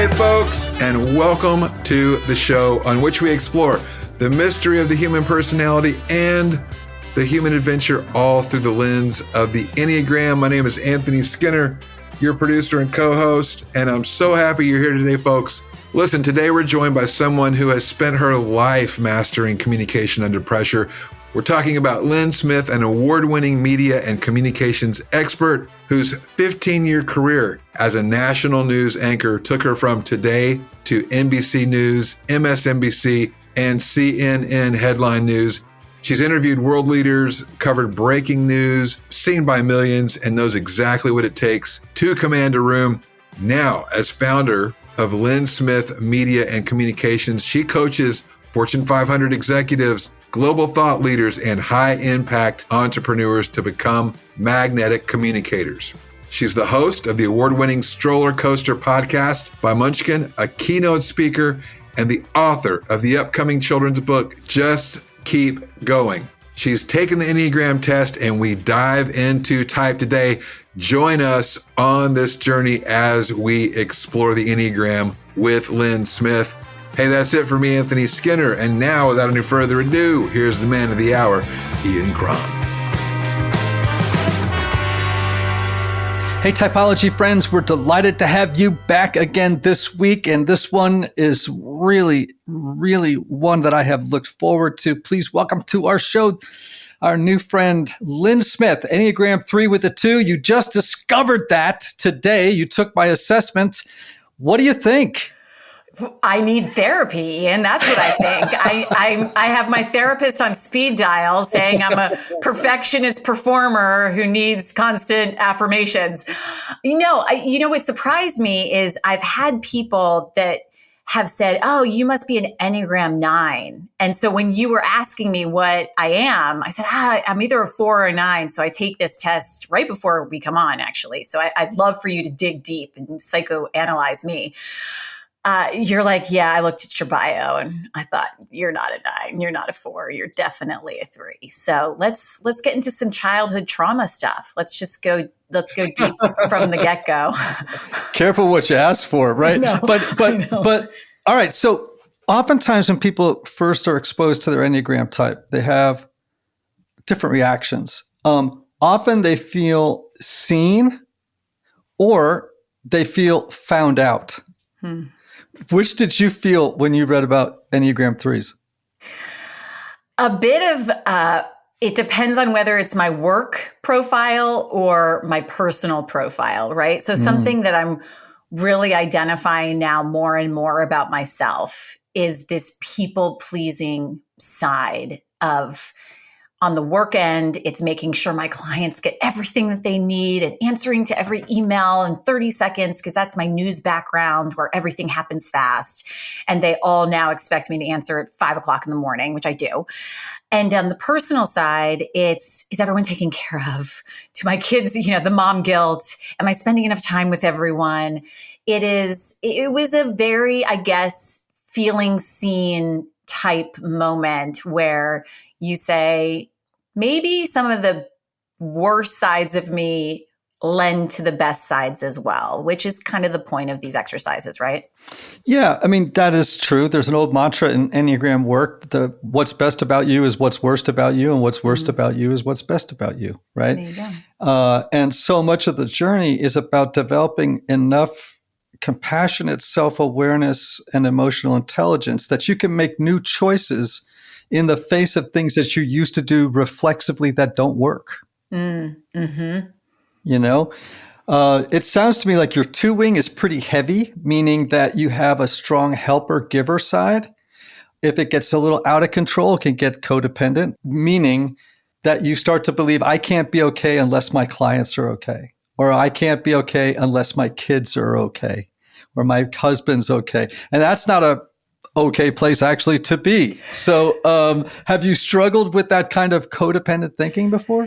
Hey folks, and welcome to the show on which we explore the mystery of the human personality and the human adventure all through the lens of the Enneagram. My name is Anthony Skinner, your producer and co-host, and I'm so happy you're here today, folks. Listen, today we're joined by someone who has spent her life mastering communication under pressure. We're talking about Lynn Smith, an award-winning media and communications expert whose 15-year career as a national news anchor took her from Today to NBC News, MSNBC, and CNN headline news. She's interviewed world leaders, covered breaking news, seen by millions, and knows exactly what it takes to command a room. Now, as founder of Lynn Smith Media and Communications, she coaches Fortune 500 executives, global thought leaders, and high-impact entrepreneurs to become magnetic communicators. She's the host of the award-winning Stroller Coaster podcast by Munchkin, a keynote speaker, and the author of the upcoming children's book, Just Keep Going. She's taken the Enneagram test, and we dive into type today. Join us on this journey as we explore the Enneagram with Lynn Smith. Hey, that's it for me, Anthony Skinner. And now, without any further ado, here's the man of the hour, Ian Cron. Hey, Typology friends, we're delighted to have you back again this week. And this one is really one that I have looked forward to. Please welcome to our show our new friend, Lynn Smith, Enneagram 3 with a 2. You just discovered that today. You took my assessment. What do you think? I need therapy, and that's what I think. I have my therapist on speed dial saying I'm a perfectionist performer who needs constant affirmations. What surprised me is I've had people that have said, "Oh, you must be an Enneagram 9." And so when you were asking me what I am, I said, I'm either a 4 or a 9. So I take this test right before we come on, actually. So I'd love for you to dig deep and psychoanalyze me. You're like, yeah, I looked at your bio and I thought, you're not a 9, you're not a 4, you're definitely a 3. So let's get into some childhood trauma stuff. Let's go deep from the get-go. Careful what you ask for, right? But all right. So oftentimes when people first are exposed to their Enneagram type, they have different reactions. Often they feel seen or they feel found out. Which did you feel when you read about Enneagram 3s? A bit of, it depends on whether it's my work profile or my personal profile, right? So something that I'm really identifying now more and more about myself is this people-pleasing side of, on the work end, it's making sure my clients get everything that they need and answering to every email in 30 seconds, because that's my news background where everything happens fast. And they all now expect me to answer at 5 o'clock in the morning, which I do. And on the personal side, is everyone taken care of? To my kids, the mom guilt. Am I spending enough time with everyone? It was a very, I guess, feeling seen type moment where you say, maybe some of the worst sides of me lend to the best sides as well, which is kind of the point of these exercises, right? Yeah, I mean, that is true. There's an old mantra in Enneagram work, what's best about you is what's worst about you, and what's worst about you is what's best about you, right? There you go. And so much of the journey is about developing enough compassionate self-awareness and emotional intelligence that you can make new choices in the face of things that you used to do reflexively that don't work. Mm-hmm. It sounds to me like your 2 wing is pretty heavy, meaning that you have a strong helper-giver side. If it gets a little out of control, it can get codependent, meaning that you start to believe, I can't be okay unless my clients are okay, or I can't be okay unless my kids are okay, or my husband's okay. And that's not a okay place actually to be. So have you struggled with that kind of codependent thinking before?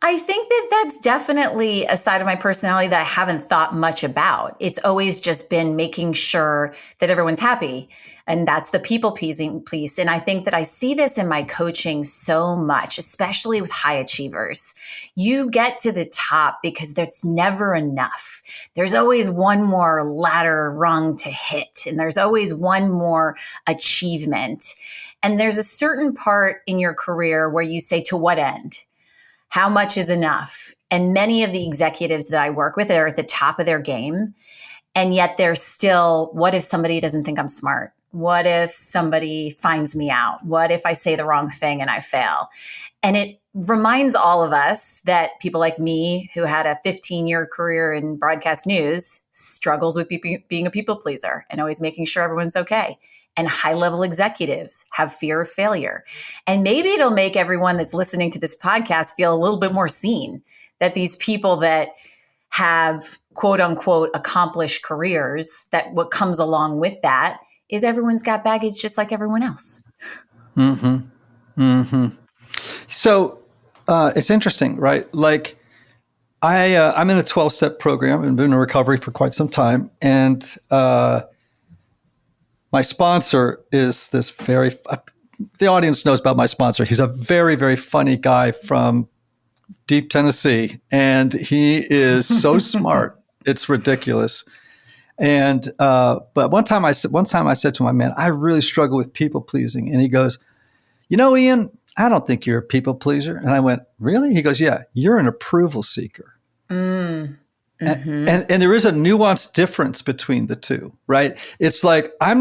I think that that's definitely a side of my personality that I haven't thought much about. It's always just been making sure that everyone's happy. And that's the people pleasing piece. And I think that I see this in my coaching so much, especially with high achievers. You get to the top because there's never enough. There's always one more ladder rung to hit, and there's always one more achievement. And there's a certain part in your career where you say, to what end? How much is enough? And many of the executives that I work with are at the top of their game. And yet they're still, what if somebody doesn't think I'm smart? What if somebody finds me out? What if I say the wrong thing and I fail? And it reminds all of us that people like me, who had a 15-year career in broadcast news, struggles with being a people pleaser and always making sure everyone's okay. And high-level executives have fear of failure. And maybe it'll make everyone that's listening to this podcast feel a little bit more seen, that these people that have quote unquote accomplished careers, that what comes along with that is everyone's got baggage just like everyone else. Mm-hmm. Mm-hmm. So it's interesting, right? Like I'm in a 12-step program and been in recovery for quite some time. And my sponsor is this the audience knows about my sponsor. He's a very, very funny guy from deep Tennessee. And he is so smart. It's ridiculous. And, but one time I said to my man, I really struggle with people pleasing. And he goes, Ian, I don't think you're a people pleaser. And I went, really? He goes, yeah, you're an approval seeker. Mm. Mm-hmm. And there is a nuanced difference between the two, right? It's like, I'm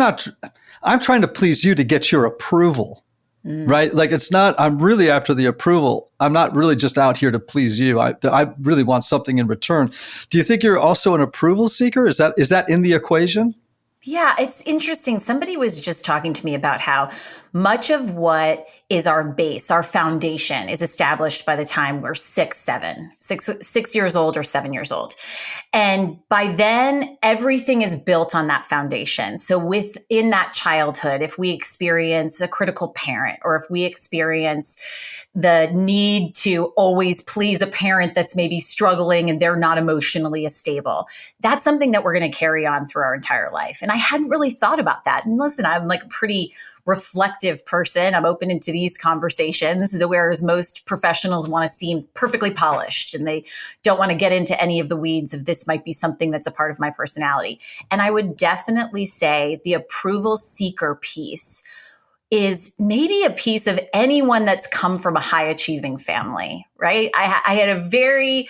trying to please you to get your approval, right? Like it's not, I'm really after the approval. I'm not really just out here to please you. I really want something in return. Do you think you're also an approval seeker? Is that in the equation? Yeah, it's interesting. Somebody was just talking to me about how much of what is our base, our foundation, is established by the time we're 6 years old or 7 years old. And by then, everything is built on that foundation. So within that childhood, if we experience a critical parent, or if we experience the need to always please a parent that's maybe struggling and they're not emotionally stable, that's something that we're going to carry on through our entire life. And I hadn't really thought about that. And listen, I'm like a pretty reflective person. I'm open into these conversations, whereas most professionals want to seem perfectly polished and they don't want to get into any of the weeds of this might be something that's a part of my personality. And I would definitely say the approval seeker piece is maybe a piece of anyone that's come from a high achieving family, right? I had a very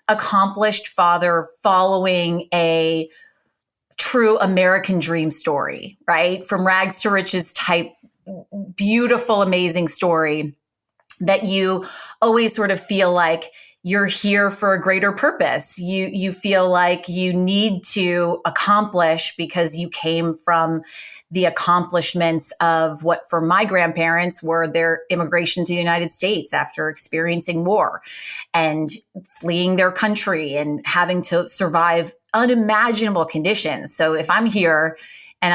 accomplished father following a true American dream story, right? From rags to riches type, beautiful, amazing story that you always sort of feel like you're here for a greater purpose. You feel like you need to accomplish because you came from the accomplishments of what for my grandparents were their immigration to the United States after experiencing war and fleeing their country and having to survive unimaginable conditions. So if I'm here and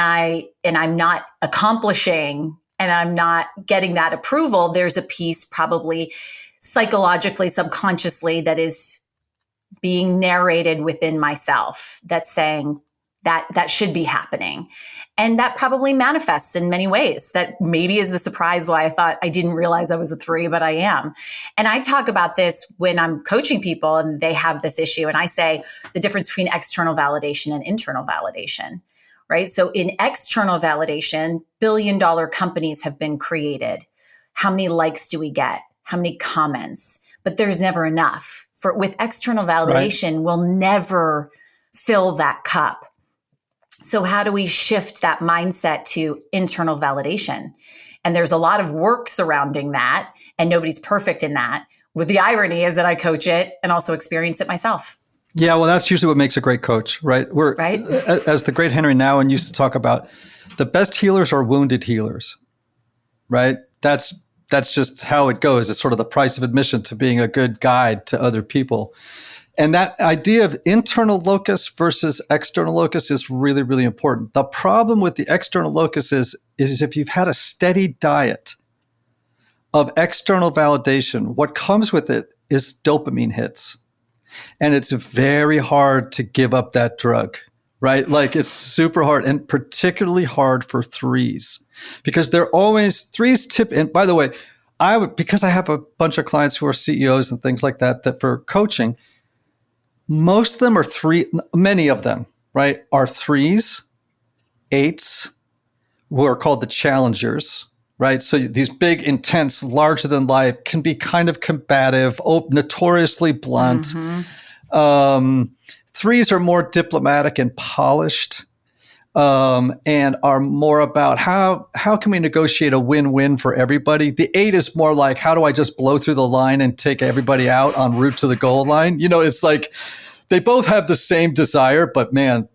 I'm not accomplishing and I'm not getting that approval, there's a piece probably psychologically, subconsciously that is being narrated within myself that's saying that should be happening. And that probably manifests in many ways. That maybe is the surprise why I thought I didn't realize I was a 3, but I am. And I talk about this when I'm coaching people and they have this issue. And I say the difference between external validation and internal validation, right? So in external validation, billion-dollar companies have been created. How many likes do we get? How many comments? But there's never enough. With external validation, right, we'll never fill that cup. So how do we shift that mindset to internal validation? And there's a lot of work surrounding that, and nobody's perfect in that. With the irony is that I coach it and also experience it myself. Yeah, well, that's usually what makes a great coach, right? Right? As the great Henry Nouwen used to talk about, the best healers are wounded healers, right? That's just how it goes. It's sort of the price of admission to being a good guide to other people. And that idea of internal locus versus external locus is really, really important. The problem with the external locus is if you've had a steady diet of external validation, what comes with it is dopamine hits. And it's very hard to give up that drug, right? Like it's super hard, and particularly hard for threes, because they're always threes tip. And by the way, because I have a bunch of clients who are CEOs and things like that, that for coaching, most of them are many of them, right, are threes, eights, who are called the challengers, right? So these big, intense, larger than life can be kind of combative, notoriously blunt. Threes are more diplomatic and polished, and are more about how can we negotiate a win-win for everybody. The eight is more like, how do I just blow through the line and take everybody out en route to the goal line? You know, it's like they both have the same desire, but man,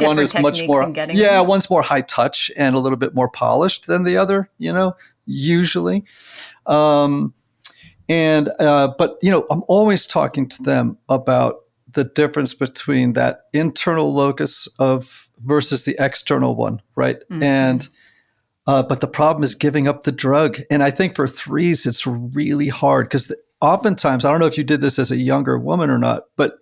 one is much more, one's more high touch and a little bit more polished than the other, you know, usually. But, you know, I'm always talking to them about the difference between that internal locus versus the external one, right? Mm-hmm. And, but the problem is giving up the drug. And I think for threes, it's really hard because oftentimes, I don't know if you did this as a younger woman or not, but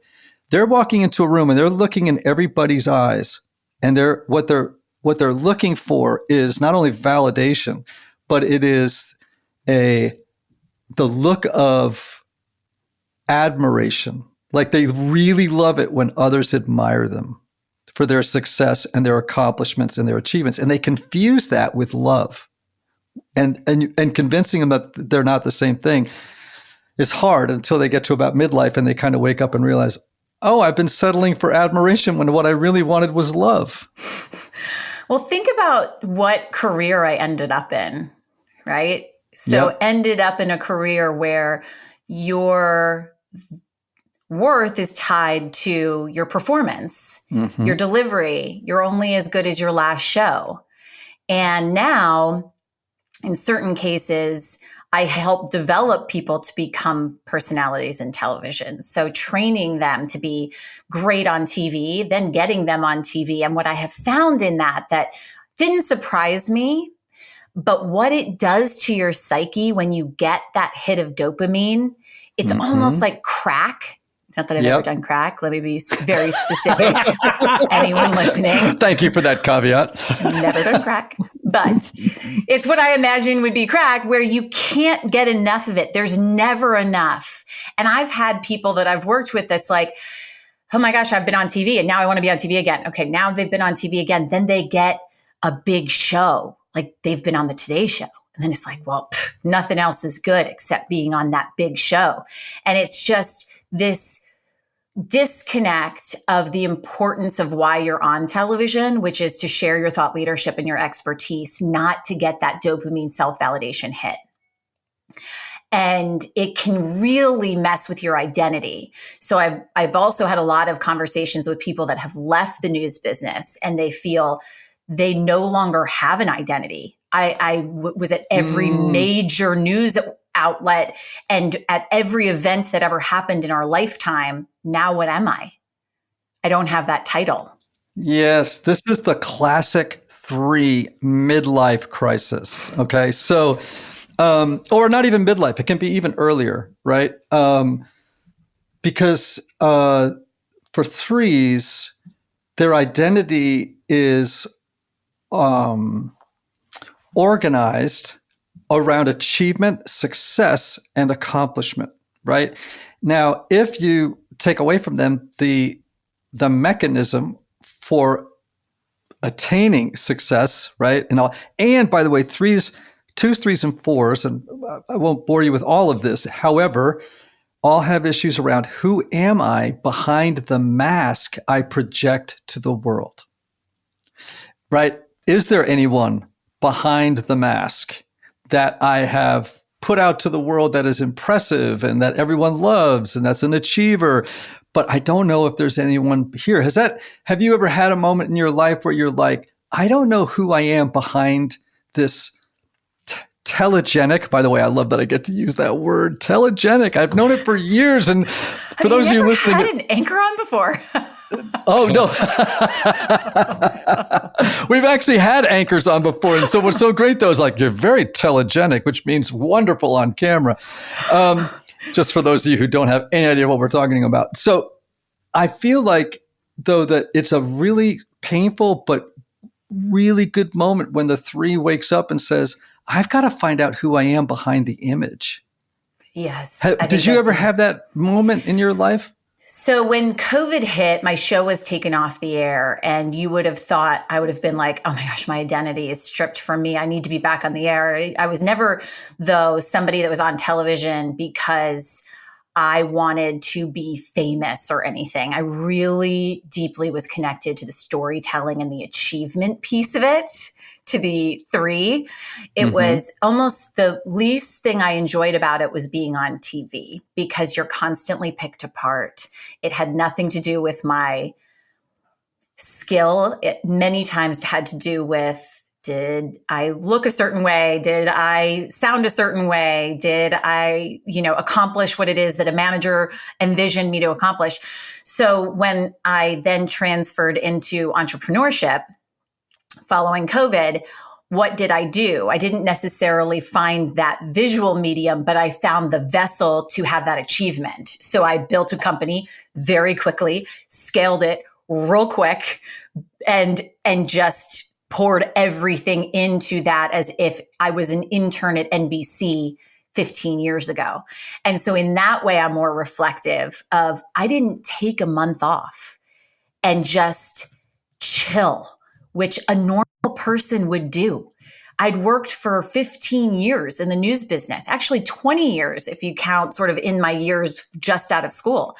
they're walking into a room and they're looking in everybody's eyes, and what they're looking for is not only validation, but it is the look of admiration. Like they really love it when others admire them for their success and their accomplishments and their achievements, and they confuse that with love, and convincing them that they're not the same thing is hard until they get to about midlife and they kind of wake up and realize, oh, I've been settling for admiration when what I really wanted was love. Well, think about what career I ended up in, right? So ended up in a career where your worth is tied to your performance, your delivery. You're only as good as your last show. And now, in certain cases, I help develop people to become personalities in television. So training them to be great on TV, then getting them on TV. And what I have found in that didn't surprise me, but what it does to your psyche when you get that hit of dopamine, it's almost like crack. Not that I've ever done crack. Let me be very specific. Anyone listening. Thank you for that caveat. Never done crack. But it's what I imagine would be crack, where you can't get enough of it. There's never enough. And I've had people that I've worked with that's like, oh my gosh, I've been on TV and now I want to be on TV again. Okay, now they've been on TV again. Then they get a big show, like they've been on the Today Show. And then it's like, well, nothing else is good except being on that big show. And it's just this disconnect of the importance of why you're on television, which is to share your thought leadership and your expertise, not to get that dopamine self-validation hit. And it can really mess with your identity. So I've also had a lot of conversations with people that have left the news business and they feel they no longer have an identity. I was at every major news outlet and at every event that ever happened in our lifetime. Now what am I? I don't have that title. Yes, this is the classic 3 midlife crisis. Okay, so, or not even midlife, it can be even earlier, right? Because for 3s, their identity is organized around achievement, success, and accomplishment, right? Now, if you take away from them the mechanism for attaining success, right? And by the way, 2s, 3s, and 4s, and I won't bore you with all of this. However, all have issues around who am I behind the mask I project to the world, right? Is there anyone behind the mask that I have put out to the world that is impressive and that everyone loves and that's an achiever? But I don't know if there's anyone here. Have you ever had a moment in your life where you're like, I don't know who I am behind this telegenic, by the way, I love that I get to use that word, telegenic. I've known it for years. And for those of you listening, had an anchor on before. Oh, no. We've actually had anchors on before. And so what's so great, though, is like, you're very telegenic, which means wonderful on camera. Just for those of you who don't have any idea what we're talking about. So I feel like, though, that it's a really painful but really good moment when the 3 wakes up and says, I've got to find out who I am behind the image. Yes. Did you ever have that moment in your life? So when COVID hit, my show was taken off the air, and you would have thought I would have been like, oh my gosh, my identity is stripped from me. I need to be back on the air. I was never, though, somebody that was on television because I wanted to be famous or anything. I really deeply was connected to the storytelling and the achievement piece of it, to the 3. It was almost the least thing I enjoyed about it was being on TV, because you're constantly picked apart. It had nothing to do with my skill. It many times had to do with, did I look a certain way? Did I sound a certain way? Did I, accomplish what it is that a manager envisioned me to accomplish? So when I then transferred into entrepreneurship following COVID, what did I do? I didn't necessarily find that visual medium, but I found the vessel to have that achievement. So I built a company very quickly, scaled it real quick, and just poured everything into that as if I was an intern at NBC 15 years ago. And so in that way, I'm more reflective of, I didn't take a month off and just chill, which a normal person would do. I'd worked for 15 years in the news business, actually 20 years if you count sort of in my years just out of school.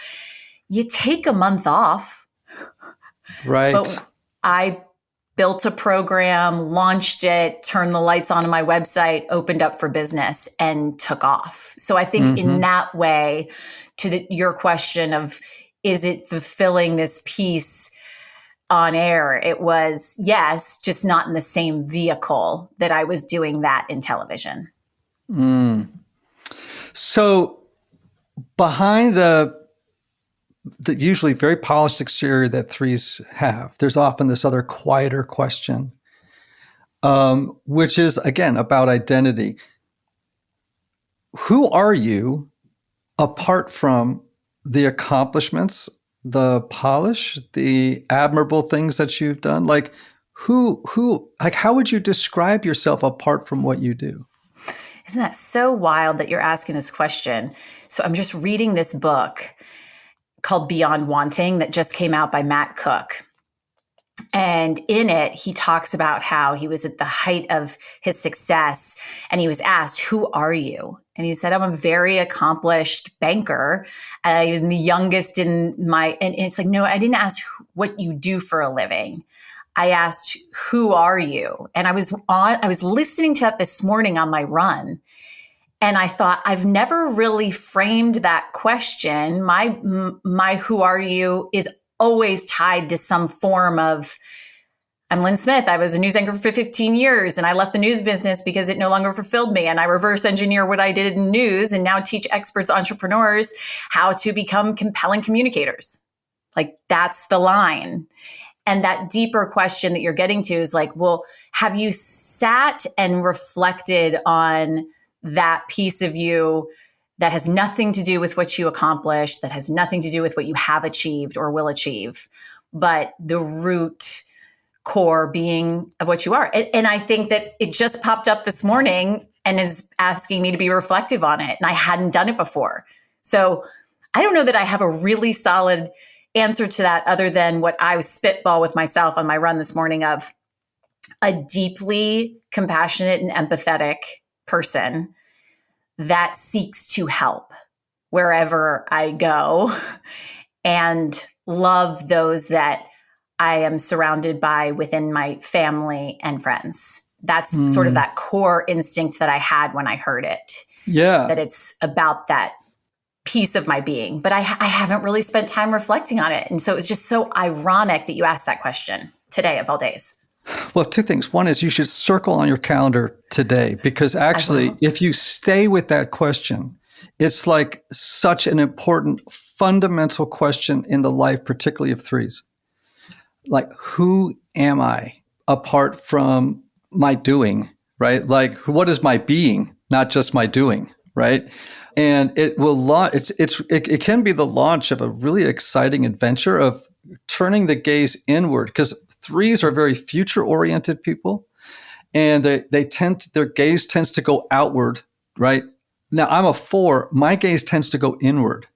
You take a month off. Right. But I built a program, launched it, turned the lights on my website, opened up for business, and took off. So I think in that way, to your question of, is it fulfilling this piece on air? It was, yes, just not in the same vehicle that I was doing that in television. So behind the usually very polished exterior that 3s have, there's often this other quieter question, which is, again, about identity. Who are you apart from the accomplishments, the polish, the admirable things that you've done? Like, how would you describe yourself apart from what you do? Isn't that so wild that you're asking this question? So I'm just reading this book called Beyond Wanting that just came out by Matt Cook. And in it, he talks about how he was at the height of his success, and he was asked, who are you? And he said, I'm a very accomplished banker. I'm the youngest in and it's like, no, I didn't ask what you do for a living. I asked, who are you? And I was listening to that this morning on my run. And I thought, I've never really framed that question. My who are you is always tied to some form of, I'm Lynn Smith. I was a news anchor for 15 years, and I left the news business because it no longer fulfilled me. And I reverse engineer what I did in news and now teach experts, entrepreneurs, how to become compelling communicators. Like, that's the line. And that deeper question that you're getting to is like, well, have you sat and reflected on that piece of you that has nothing to do with what you accomplished, that has nothing to do with what you have achieved or will achieve, but the root core being of what you are? And I think that it just popped up this morning and is asking me to be reflective on it. And I hadn't done it before. So I don't know that I have a really solid answer to that, other than what I was spitball with myself on my run this morning of a deeply compassionate and empathetic person that seeks to help wherever I go and love those that I am surrounded by within my family and friends. That's sort of that core instinct that I had when I heard it. Yeah. That it's about that piece of my being, but I haven't really spent time reflecting on it. And so it was just so ironic that you asked that question today of all days. Well, 2 things. One is you should circle on your calendar today, because actually, if you stay with that question, it's like such an important fundamental question in the life, particularly of 3s. Like, who am I apart from my doing, right? Like, what is my being, not just my doing, right? And it will launch. It can be the launch of a really exciting adventure of turning the gaze inward, because threes are very future-oriented people, and their gaze tends to go outward. Right now, I'm a four. My gaze tends to go inward,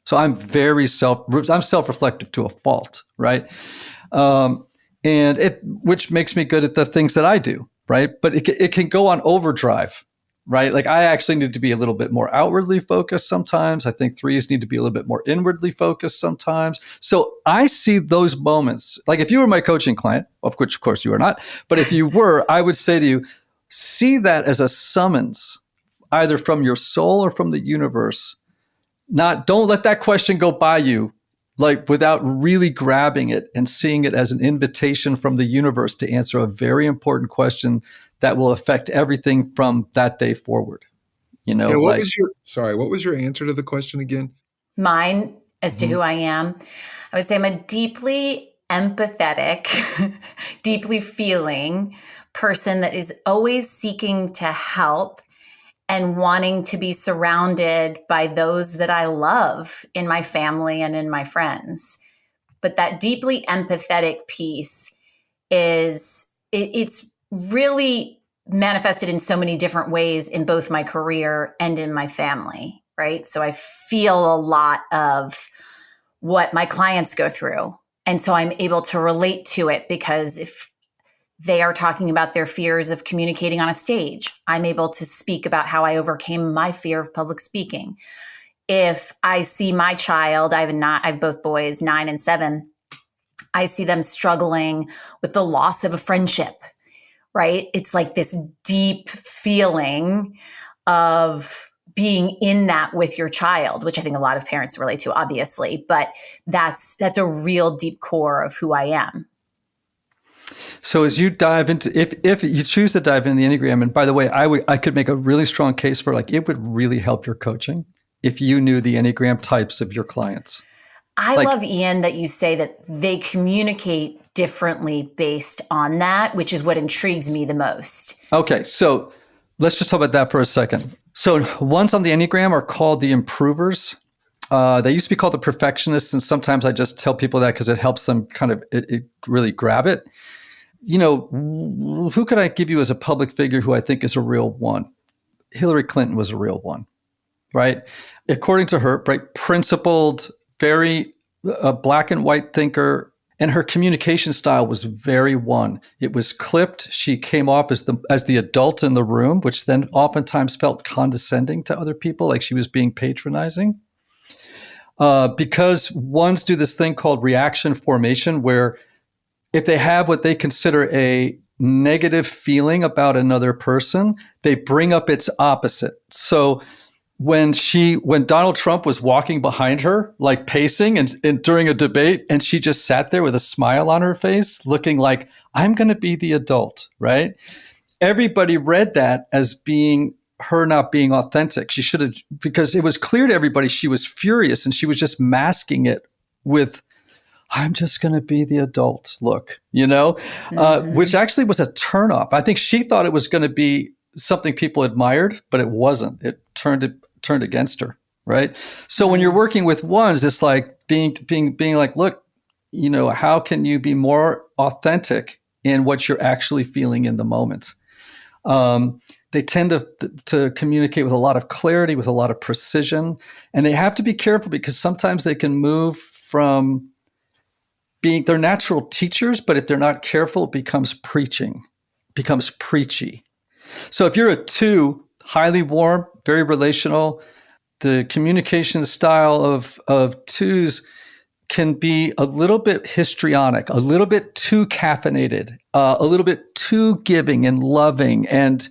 so I'm self-reflective to a fault. Right, which makes me good at the things that I do. Right, but it can go on overdrive. Right? Like I actually need to be a little bit more outwardly focused sometimes. I think threes need to be a little bit more inwardly focused sometimes. So I see those moments. Like if you were my coaching client, of which of course you are not, but if you were, I would say to you, see that as a summons, either from your soul or from the universe. Don't let that question go by you, like without really grabbing it and seeing it as an invitation from the universe to answer a very important question that will affect everything from that day forward. What was your answer to the question again? Mine as to who I am, I would say I'm a deeply empathetic, deeply feeling person that is always seeking to help and wanting to be surrounded by those that I love in my family and in my friends. But that deeply empathetic piece it's really manifested in so many different ways in both my career and in my family, right? So I feel a lot of what my clients go through. And so I'm able to relate to it, because if they are talking about their fears of communicating on a stage, I'm able to speak about how I overcame my fear of public speaking. If I see my child, I have both boys, 9 and 7, I see them struggling with the loss of a friendship, right? It's like this deep feeling of being in that with your child, which I think a lot of parents relate to, obviously, but that's a real deep core of who I am. So as you dive into, if you choose to dive into the Enneagram, and by the way, I could make a really strong case for it would really help your coaching if you knew the Enneagram types of your clients. I love, Ian, that you say that they communicate differently based on that, which is what intrigues me the most. Okay, so let's just talk about that for a second. So ones on the Enneagram are called the improvers. They used to be called the perfectionists, and sometimes I just tell people that because it helps them kind of it really grab it. Who could I give you as a public figure who I think is a real one? Hillary Clinton was a real one, right? According to her, right, principled, very black and white thinker, and her communication style was very one. It was clipped. She came off as the adult in the room, which then oftentimes felt condescending to other people, like she was being patronizing. Because ones do this thing called reaction formation, where if they have what they consider a negative feeling about another person, they bring up its opposite. So when Donald Trump was walking behind her, like pacing and during a debate, and she just sat there with a smile on her face, looking like, I'm going to be the adult, right? Everybody read that as being her not being authentic. She should have, because it was clear to everybody she was furious, and she was just masking it with, I'm just going to be the adult look, which actually was a turnoff. I think she thought it was going to be something people admired, but it wasn't. It turned against her, right? So when you're working with ones, it's like being like, look, how can you be more authentic in what you're actually feeling in the moment? They tend to communicate with a lot of clarity, with a lot of precision, and they have to be careful because sometimes they can move from they're natural teachers, but if they're not careful, it becomes preachy. So if you're a 2, highly warm, very relational, the communication style of 2s can be a little bit histrionic, a little bit too caffeinated, a little bit too giving and loving, and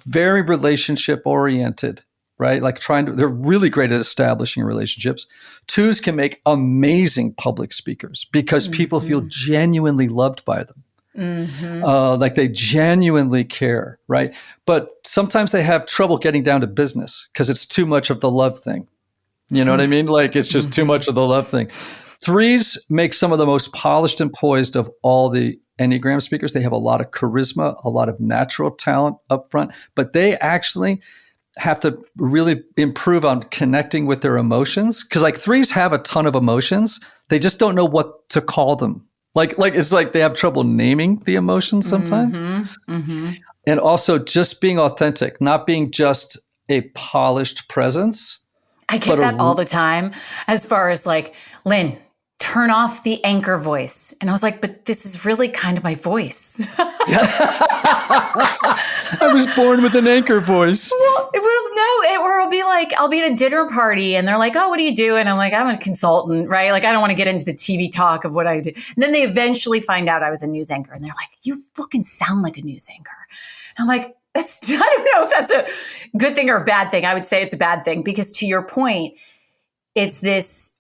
very relationship oriented, right? Like they're really great at establishing relationships. 2s can make amazing public speakers because people feel genuinely loved by them. Like they genuinely care, right? But sometimes they have trouble getting down to business because it's too much of the love thing. You know what I mean? Like it's just too much of the love thing. 3s make some of the most polished and poised of all the Enneagram speakers. They have a lot of charisma, a lot of natural talent up front, but they actually have to really improve on connecting with their emotions. Because like threes have a ton of emotions. They just don't know what to call them. Like it's like they have trouble naming the emotions sometimes. And also just being authentic, not being just a polished presence. I get that all the time as far as like, Lynn, turn off the anchor voice. And I was like, but this is really kind of my voice. I was born with an anchor voice. Well, no, or I'll be like, I'll be at a dinner party and they're like, oh, what do you do? And I'm like, I'm a consultant, right? Like, I don't want to get into the TV talk of what I do. And then they eventually find out I was a news anchor and they're like, you fucking sound like a news anchor. And I'm like, I don't know if that's a good thing or a bad thing. I would say it's a bad thing because to your point, it's this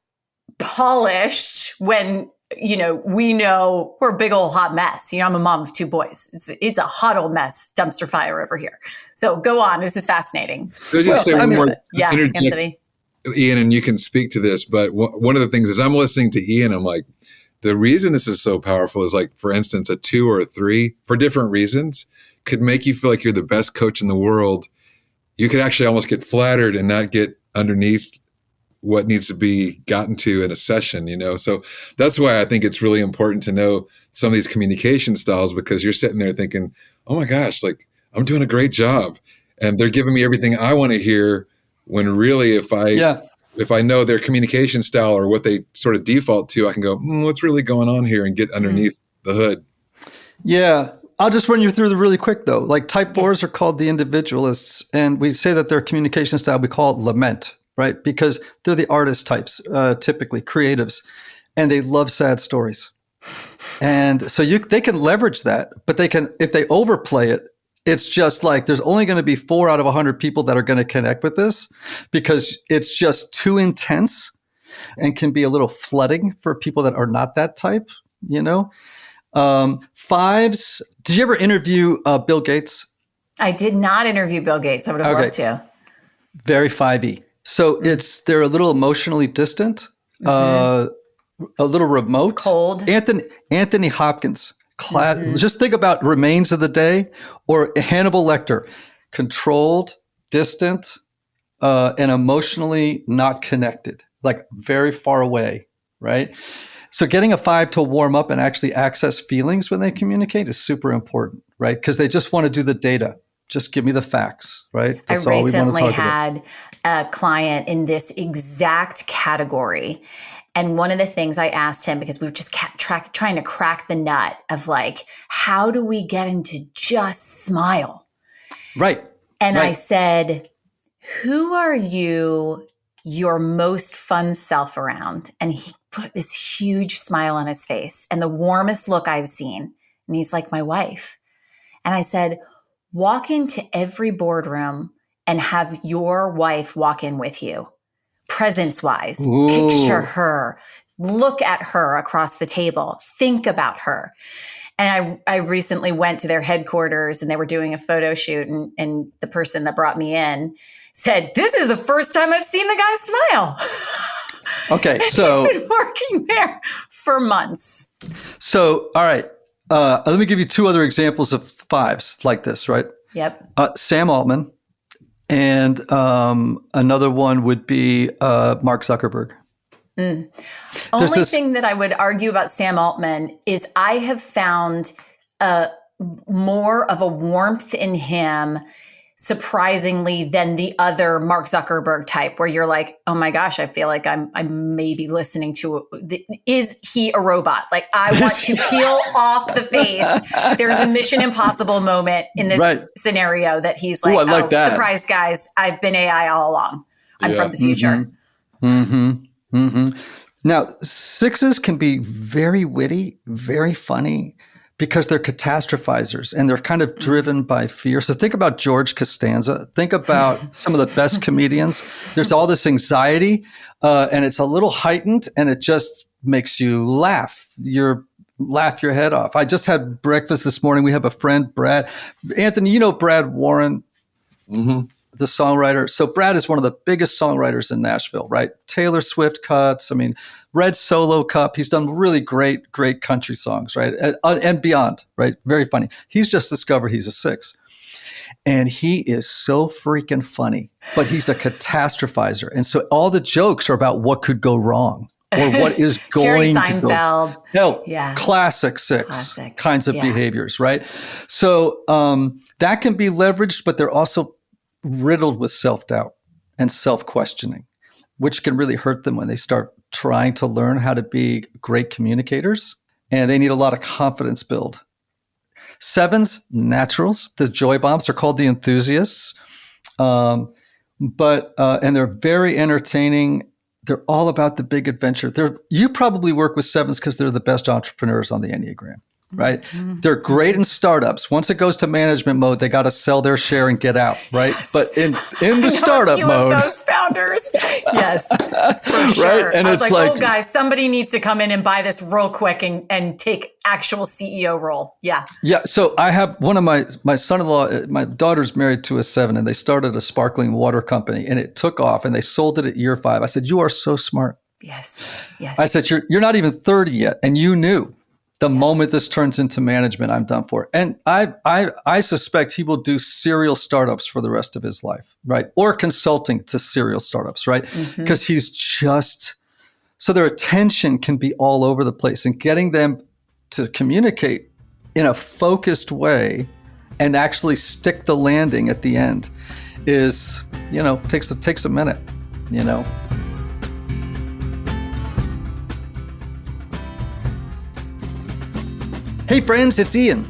polished when, you know, we know we're a big old hot mess. You know, I'm a mom of two boys. It's a hot old mess, dumpster fire over here. So go on. This is fascinating. I'll just say one more. Yeah, Anthony. Ian, and you can speak to this, but one of the things is I'm listening to Ian, I'm like, the reason this is so powerful is like, for instance, a 2 or a 3 for different reasons could make you feel like you're the best coach in the world. You could actually almost get flattered and not get underneath what needs to be gotten to in a session, you know? So that's why I think it's really important to know some of these communication styles, because you're sitting there thinking, oh my gosh, like I'm doing a great job and they're giving me everything I want to hear, when really if I know their communication style or what they sort of default to, I can go, what's really going on here, and get underneath the hood. Yeah. I'll just run you through the really quick though. Like type 4s are called the individualists, and we say that their communication style, we call it lament, right? Because they're the artist types, typically creatives, and they love sad stories. And so they can leverage that, but they can, if they overplay it, it's just like there's only going to be 4 out of 100 people that are going to connect with this because it's just too intense and can be a little flooding for people that are not that type, you know? 5s, did you ever interview Bill Gates? I did not interview Bill Gates. I would have loved to. Very 5y. So they're a little emotionally distant, a little remote. Cold. Anthony Hopkins. Just think about Remains of the Day or Hannibal Lecter. Controlled, distant, and emotionally not connected, like very far away, right? So getting a 5 to warm up and actually access feelings when they communicate is super important, right? Because they just want to do the data. Just give me the facts, right? That's I recently had a client in this exact category. And one of the things I asked him, because we were just kept trying to crack the nut of like, how do we get him to just smile? Right. And I said, who are you your most fun self around? And he put this huge smile on his face and the warmest look I've seen. And he's like, my wife. And I said, walk into every boardroom and have your wife walk in with you. Presence wise, picture her, look at her across the table, think about her. And I recently went to their headquarters and they were doing a photo shoot, and the person that brought me in said, this is the first time I've seen the guy smile. Okay, so he's been working there for months. So, all right, let me give you 2 other examples of 5s like this, right? Yep. Sam Altman. And another one would be Mark Zuckerberg. Only thing that I would argue about Sam Altman is I have found more of a warmth in him, surprisingly, than the other Mark Zuckerberg type, where you're like, oh my gosh, I feel like I'm maybe listening to, is he a robot? Like I want to peel off the face. There's a Mission Impossible moment in this scenario that he's like, that. Surprise guys, I've been AI all along. I'm from the future. Now, 6s can be very witty, very funny, because they're catastrophizers and they're kind of driven by fear. So think about George Costanza. Think about some of the best comedians. There's all this anxiety and it's a little heightened and it just makes you laugh. Laugh your head off. I just had breakfast this morning. We have a friend, Brad. Anthony, you know Brad Warren, the songwriter. So Brad is one of the biggest songwriters in Nashville, right? Taylor Swift cuts. I mean, Red Solo Cup. He's done really great country songs, right? And beyond, right? Very funny. He's just discovered he's a 6. And he is so freaking funny, but he's a catastrophizer. And so all the jokes are about what could go wrong or what is Jerry going to Seinfeld. go. No, Yeah. Classic kinds of behaviors, right? So that can be leveraged, but they're also riddled with self-doubt and self-questioning, which can really hurt them when they start trying to learn how to be great communicators. And they need a lot of confidence build. 7s, naturals, the joy bombs, are called the enthusiasts. And they're very entertaining. They're all about the big adventure. You probably work with 7s because they're the best entrepreneurs on the Enneagram, right? Mm-hmm. They're great in startups. Once it goes to management mode, they got to sell their share and get out, right? Yes. But in the startup mode, of those founders, yes, for sure. Right? And I it's was like, oh, guys, somebody needs to come in and buy this real quick and take actual CEO role. Yeah. Yeah. So I have one of my son-in-law, my daughter's married to a 7, and they started a sparkling water company, and it took off, and they sold it at year 5. I said, you are so smart. Yes. I said, you're not even 30 yet, and you knew. The moment this turns into management, I'm done for. And I suspect he will do serial startups for the rest of his life, right? Or consulting to serial startups, right? Because he's just, so their attention can be all over the place, and getting them to communicate in a focused way and actually stick the landing at the end is, takes a minute, Hey friends, it's Ian.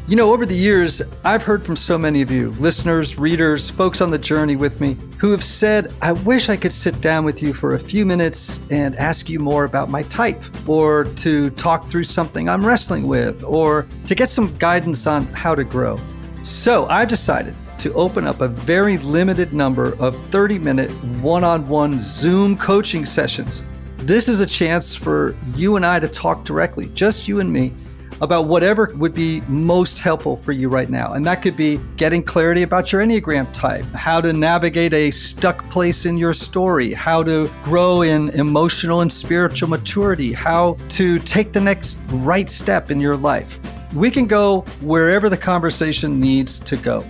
Over the years, I've heard from so many of you, listeners, readers, folks on the journey with me, who have said, I wish I could sit down with you for a few minutes and ask you more about my type, or to talk through something I'm wrestling with, or to get some guidance on how to grow. So I've decided to open up a very limited number of 30-minute one-on-one Zoom coaching sessions. This is a chance for you and I to talk directly, just you and me, about whatever would be most helpful for you right now. And that could be getting clarity about your Enneagram type, how to navigate a stuck place in your story, how to grow in emotional and spiritual maturity, how to take the next right step in your life. We can go wherever the conversation needs to go.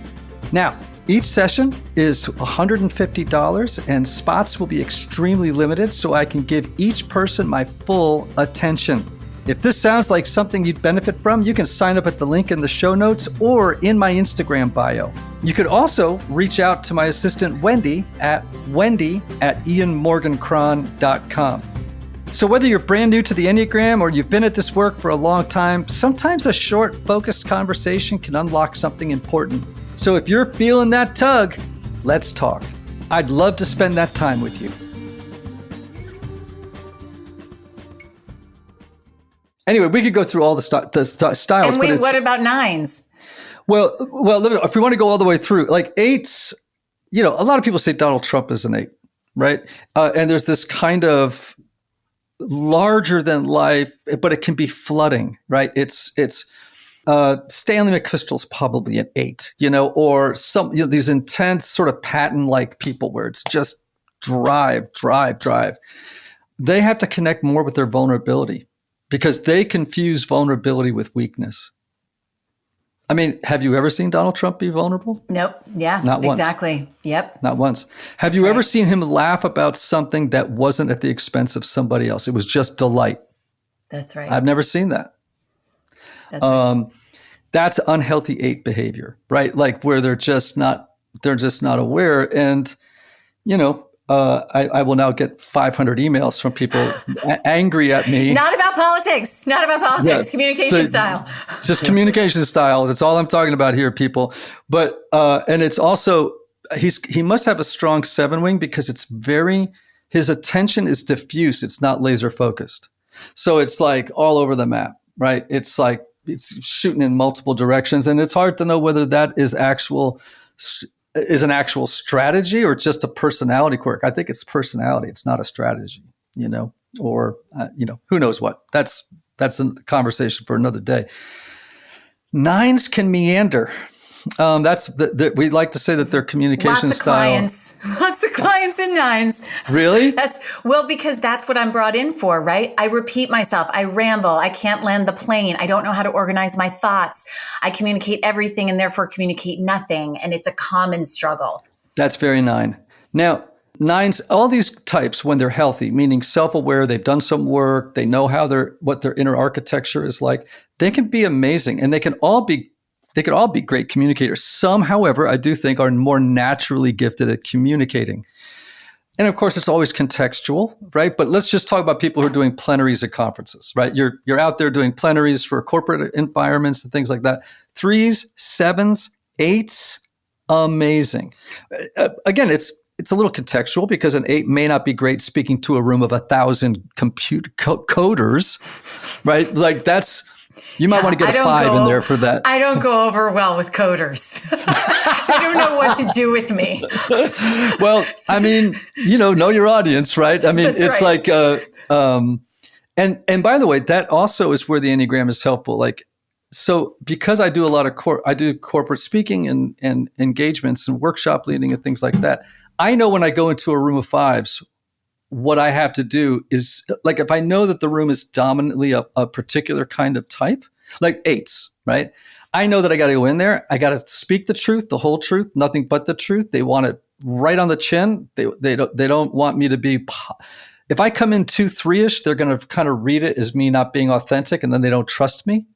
Now, each session is $150, and spots will be extremely limited, so I can give each person my full attention. If this sounds like something you'd benefit from, you can sign up at the link in the show notes or in my Instagram bio. You could also reach out to my assistant Wendy at ianmorgancron.com. So whether you're brand new to the Enneagram or you've been at this work for a long time, sometimes a short, focused conversation can unlock something important. So if you're feeling that tug, let's talk. I'd love to spend that time with you. Anyway, we could go through all the styles. And what about 9s? Well, if we want to go all the way through, like 8s, a lot of people say Donald Trump is an 8, right? And there's this kind of larger than life, but it can be flooding, right? It's Stanley McChrystal's probably an 8, or some these intense sort of Patton-like people where it's just drive. They have to connect more with their vulnerability, because they confuse vulnerability with weakness. I mean, have you ever seen Donald Trump be vulnerable? Nope. Yeah, not once. Exactly. Yep. Not once. Have you ever seen him laugh about something that wasn't at the expense of somebody else? It was just delight. That's right. I've never seen that. That's right. That's unhealthy 8 behavior, right? Like where they're just not aware. And, I will now get 500 emails from people angry at me. Not about politics. Yeah, communication style. Just communication style. That's all I'm talking about here, people. But and it's also he must have a strong 7 wing, because his attention is diffuse. It's not laser focused. So it's like all over the map, right? It's like it's shooting in multiple directions, and it's hard to know whether that is an actual strategy or just a personality quirk. I think it's personality. It's not a strategy, or who knows what. That's a conversation for another day. 9s can meander. We like to say that their communication style. Lots of clients in nines. Really? Because that's what I'm brought in for, right? I repeat myself. I ramble. I can't land the plane. I don't know how to organize my thoughts. I communicate everything and therefore communicate nothing. And it's a common struggle. That's very nine. Now, nines, all these types, when they're healthy, meaning self-aware, they've done some work, they know what their inner architecture is like, they can be amazing, and they could all be great communicators. Some, however, I do think are more naturally gifted at communicating. And of course, it's always contextual, right? But let's just talk about people who are doing plenaries at conferences, right? You're out there doing plenaries for corporate environments and things like that. 3s, 7s, 8s, amazing. Again, it's a little contextual because an 8 may not be great speaking to a room of 1,000 coders, right? Like you might want to get a 5 in there for that. I don't go over well with coders. I don't know what to do with me. Well, I mean, know your audience, right? I mean, That's it's right. like, and by the way, that also is where the Enneagram is helpful. Like, so because I do a lot of I do corporate speaking and engagements and workshop leading and things like that, I know when I go into a room of 5s, what I have to do is, like, if I know that the room is dominantly a particular kind of type, like 8s, right? I know that I got to go in there. I got to speak the truth, the whole truth, nothing but the truth. They want it right on the chin. They don't want me to be. If I come in 2, 3-ish, they're going to kind of read it as me not being authentic, and then they don't trust me.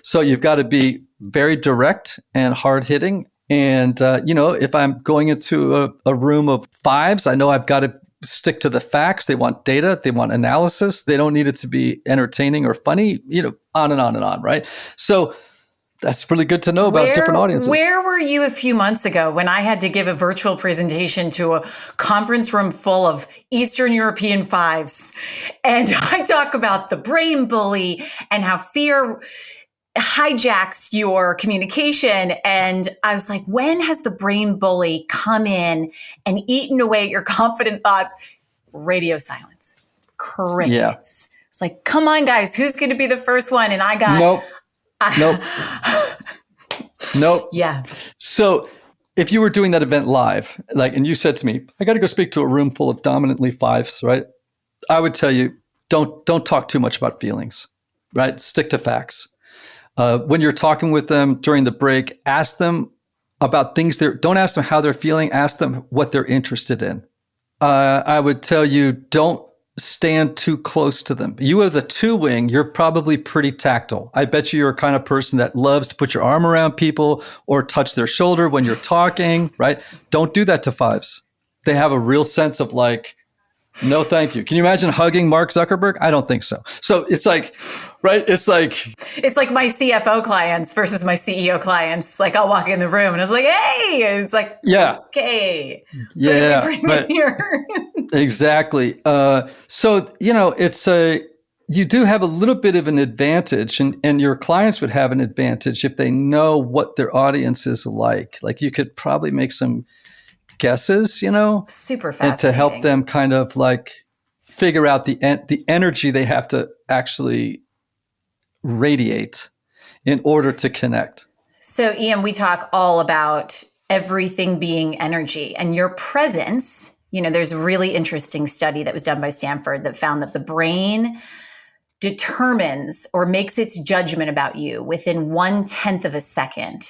So you've got to be very direct and hard hitting. And if I'm going into a room of 5s, I know I've got to stick to the facts. They want data. They want analysis. They don't need it to be entertaining or funny, on and on and on, right? So that's really good to know about different audiences. Where were you a few months ago when I had to give a virtual presentation to a conference room full of Eastern European 5s? And I talk about the brain bully and how fear hijacks your communication. And I was like, when has the brain bully come in and eaten away at your confident thoughts? Radio silence, crickets. Yeah. It's like, come on, guys, who's going to be the first one? And I got Nope. Yeah. So if you were doing that event live, and you said to me, I got to go speak to a room full of dominantly 5s, right? I would tell you, don't talk too much about feelings, right? Stick to facts. When you're talking with them during the break, ask them about things don't ask them how they're feeling, ask them what they're interested in. I would tell you, don't stand too close to them. You have the 2 wing, you're probably pretty tactile. I bet you're a kind of person that loves to put your arm around people or touch their shoulder when you're talking, right? Don't do that to 5s. They have a real sense of like, no, thank you. Can you imagine hugging Mark Zuckerberg? I don't think so. So it's like, right? It's like my CFO clients versus my CEO clients. Like, I'll walk in the room and it's like, hey, and it's like, yeah, okay, yeah, bring me here. Exactly. So you do have a little bit of an advantage, and your clients would have an advantage if they know what their audience is like. Like, you could probably make some guesses, super fascinating, and to help them kind of like figure out the energy they have to actually radiate in order to connect. So, Ian, we talk all about everything being energy, and your presence. There's a really interesting study that was done by Stanford that found that the brain determines or makes its judgment about you within 1/10 of a second.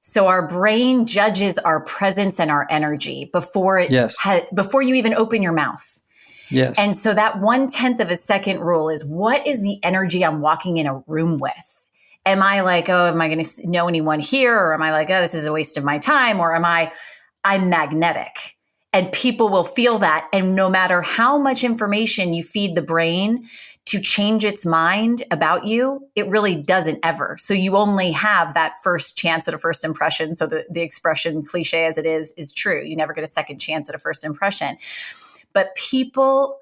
So our brain judges our presence and our energy before you even open your mouth. Yes. And so that 1/10 of a second rule is, what is the energy I'm walking in a room with? Am I like, oh, am I going to know anyone here? Or am I like, oh, this is a waste of my time? Or I'm magnetic? And people will feel that. And no matter how much information you feed the brain to change its mind about you, it really doesn't ever. So you only have that first chance at a first impression. So the expression, cliche as it is true. You never get a second chance at a first impression. But people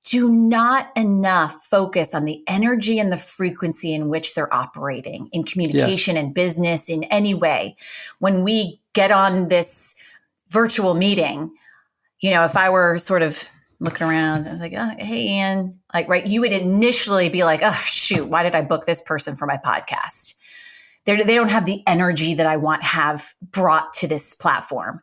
do not enough focus on the energy and the frequency in which they're operating in communication and business in any way. When we get on this virtual meeting, if I were sort of looking around, I was like, oh, hey, Ian, like, right, you would initially be like, oh, shoot, why did I book this person for my podcast? They don't have the energy that I want to have brought to this platform.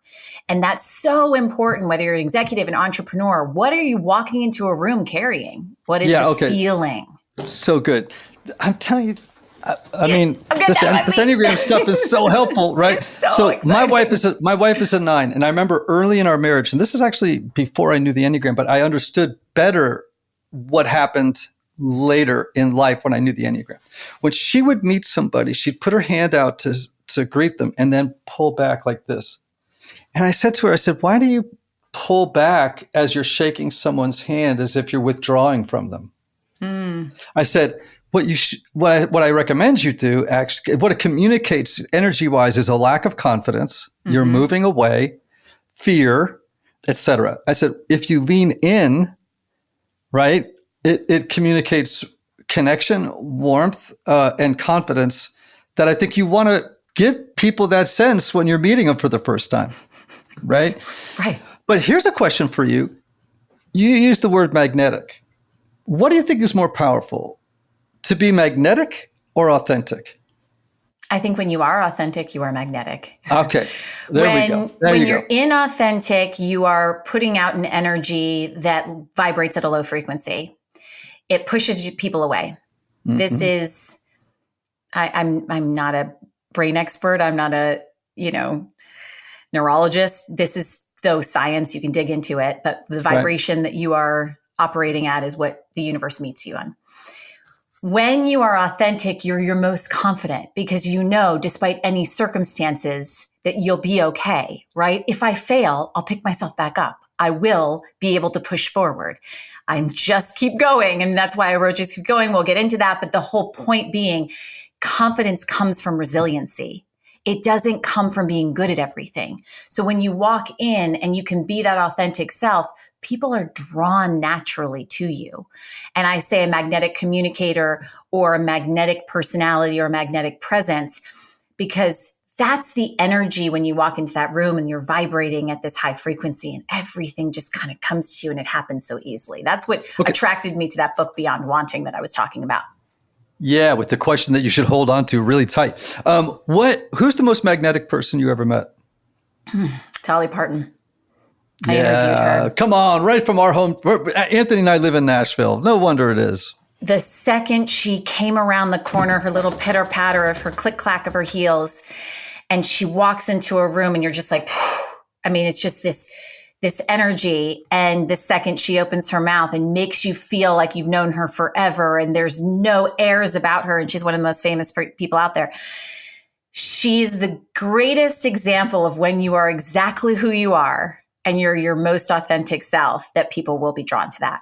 And that's so important, whether you're an executive, an entrepreneur. What are you walking into a room carrying? What is the feeling? So good. I'm telling you, I mean, this Enneagram stuff is so helpful, right? So my wife is a 9. And I remember early in our marriage, and this is actually before I knew the Enneagram, but I understood better what happened later in life when I knew the Enneagram. When she would meet somebody, she'd put her hand out to greet them and then pull back like this. And I said to her, why do you pull back as you're shaking someone's hand as if you're withdrawing from them? I said, what I recommend you do, actually, what it communicates energy-wise is a lack of confidence. You're moving away, fear, etc. I said, if you lean in, right, it communicates connection, warmth, and confidence that I think you want to give people that sense when you're meeting them for the first time, right? Right. But here's a question for you. You use the word magnetic. What do you think is more powerful? To be magnetic or authentic? I think when you are authentic, you are magnetic. Okay. There we go. When you're inauthentic, you are putting out an energy that vibrates at a low frequency. It pushes people away. This is, I'm not a brain expert. I'm not a, neurologist. This is though science, you can dig into it, but the vibration that you are operating at is what the universe meets you on. When you are authentic, you're your most confident because despite any circumstances, that you'll be okay, right? If I fail, I'll pick myself back up. I will be able to push forward. I'm just keep going. And that's why I wrote Just Keep Going. We'll get into that. But the whole point being, confidence comes from resiliency. It doesn't come from being good at everything. So when you walk in and you can be that authentic self, people are drawn naturally to you. And I say a magnetic communicator or a magnetic personality or a magnetic presence, because that's the energy when you walk into that room and you're vibrating at this high frequency and everything just kind of comes to you and it happens so easily. That's what attracted me to that book, Beyond Wanting, that I was talking about. Yeah, with the question that you should hold on to really tight. Who's the most magnetic person you ever met? Dolly Parton. I interviewed her. Come on, right from our home. Anthony and I live in Nashville. No wonder it is. The second she came around the corner, her little pitter patter of her click clack of her heels, and she walks into a room and you're just like, it's just this energy. And the second she opens her mouth and makes you feel like you've known her forever and there's no airs about her. And she's one of the most famous people out there. She's the greatest example of when you are exactly who you are and you're your most authentic self, that people will be drawn to that.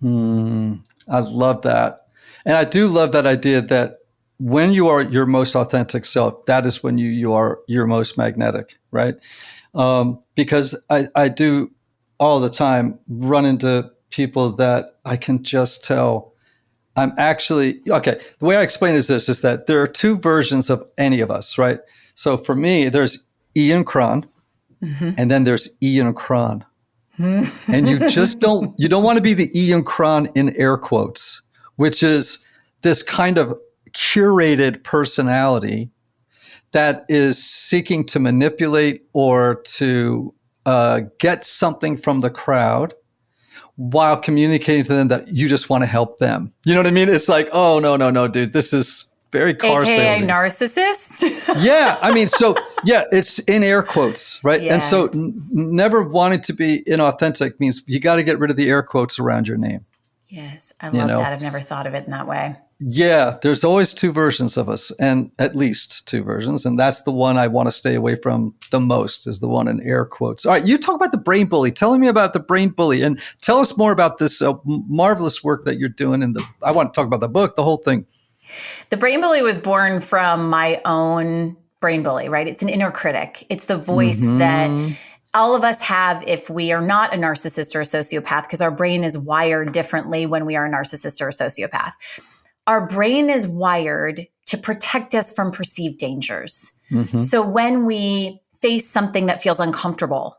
I love that. And I do love that idea that when you are your most authentic self, that is when you are your most magnetic, right? Because I do all the time run into people that I can just tell I'm actually, okay, the way I explain is that there are two versions of any of us, right? So for me, there's Ian Cron, and then there's Ian Cron. And you don't want to be the Ian Cron in air quotes, which is this kind of curated personality that is seeking to manipulate or to get something from the crowd while communicating to them that you just want to help them. You know what I mean? It's like, oh, no, dude, this is very car salesy. AKA narcissist? Yeah. It's in air quotes, right? Yeah. And so never wanting to be inauthentic means you got to get rid of the air quotes around your name. Yes, I love that. I've never thought of it in that way. Yeah, there's always two versions of us, and at least two versions. And that's the one I want to stay away from the most, is the one in air quotes. All right, you talk about the brain bully. Tell me about the brain bully, and tell us more about this marvelous work that you're doing. I want to talk about the book, the whole thing. The brain bully was born from my own brain bully, right? It's an inner critic. It's the voice that all of us have if we are not a narcissist or a sociopath, because our brain is wired differently when we are a narcissist or a sociopath. Our brain is wired to protect us from perceived dangers. So when we face something that feels uncomfortable,